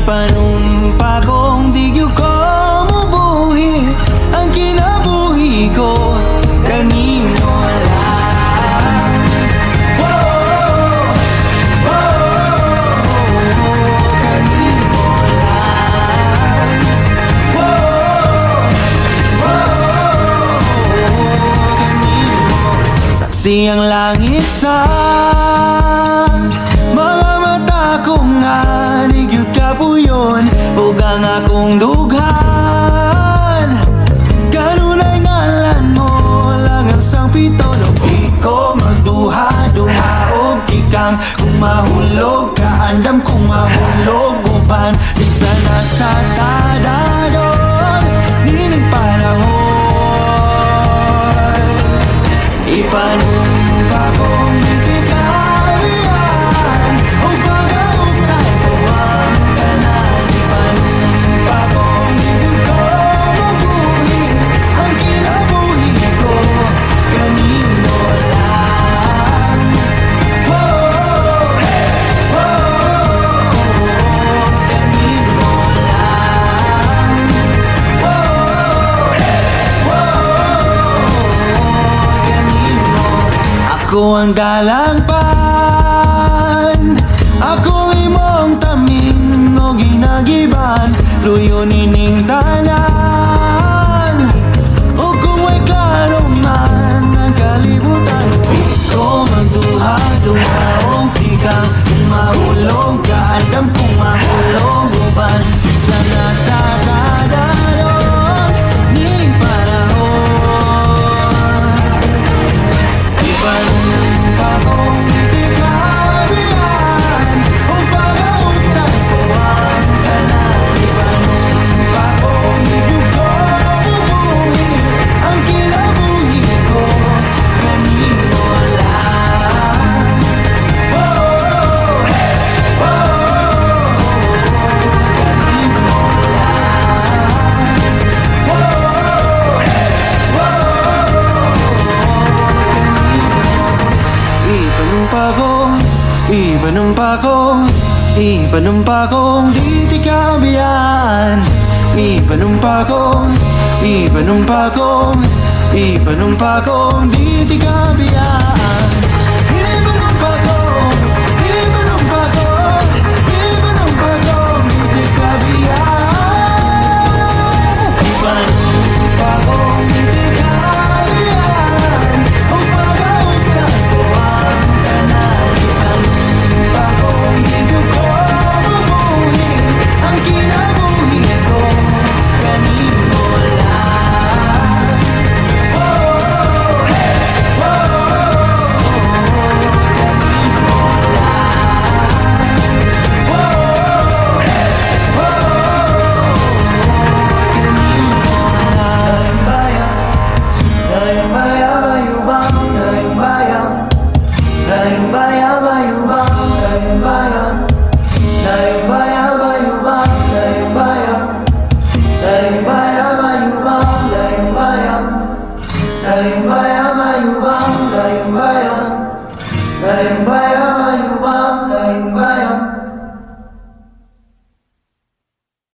Ipanumpa kong di gyud ko mubuhi ang kinabuhi ko kanimo lang. Kanimo lang. Kanimo. Saksi ang langit sa mga mata ko nga di gyud kapuyon ug ang akong dughan kanunay ngalan mo lang ang sang pito no di ko magduha-duha og tikang kung mahulog ka andam kung mahulog uban di sana sa tadadon nining panahon ipanumpa kong di kawian o pag-autan ko ang tanan ipanumpa kong di ko mabuhi ang kinabuhi ko kanimo lang. Kanimo lang. Kanimo. Ako ang dalangpan, ako imong taming o ginagiban, luyo nining tanan. O kung may klaro man ang kalibutan, ikaw magduha-duha o tikang kung mahulog ka, andam kung mahulog uban, sana sa kadalon, nining panahon. Ipanumpa kong di kawian o pag-autan ko ang tanan ipanumpa kong di ko mabuhi ang kinabuhi ko kanimo lang. Kanimo ipanumpa kong di tikabiyan ipanumpa kong di tikabiyan ipanumpa kong di tikabiyan ipanumpa kong di tikabiyan o pag-autan ko ang tanan ipanumpa kong di ko mabuhi ang kinabuhi ko kanimo lang. Dayang bayan,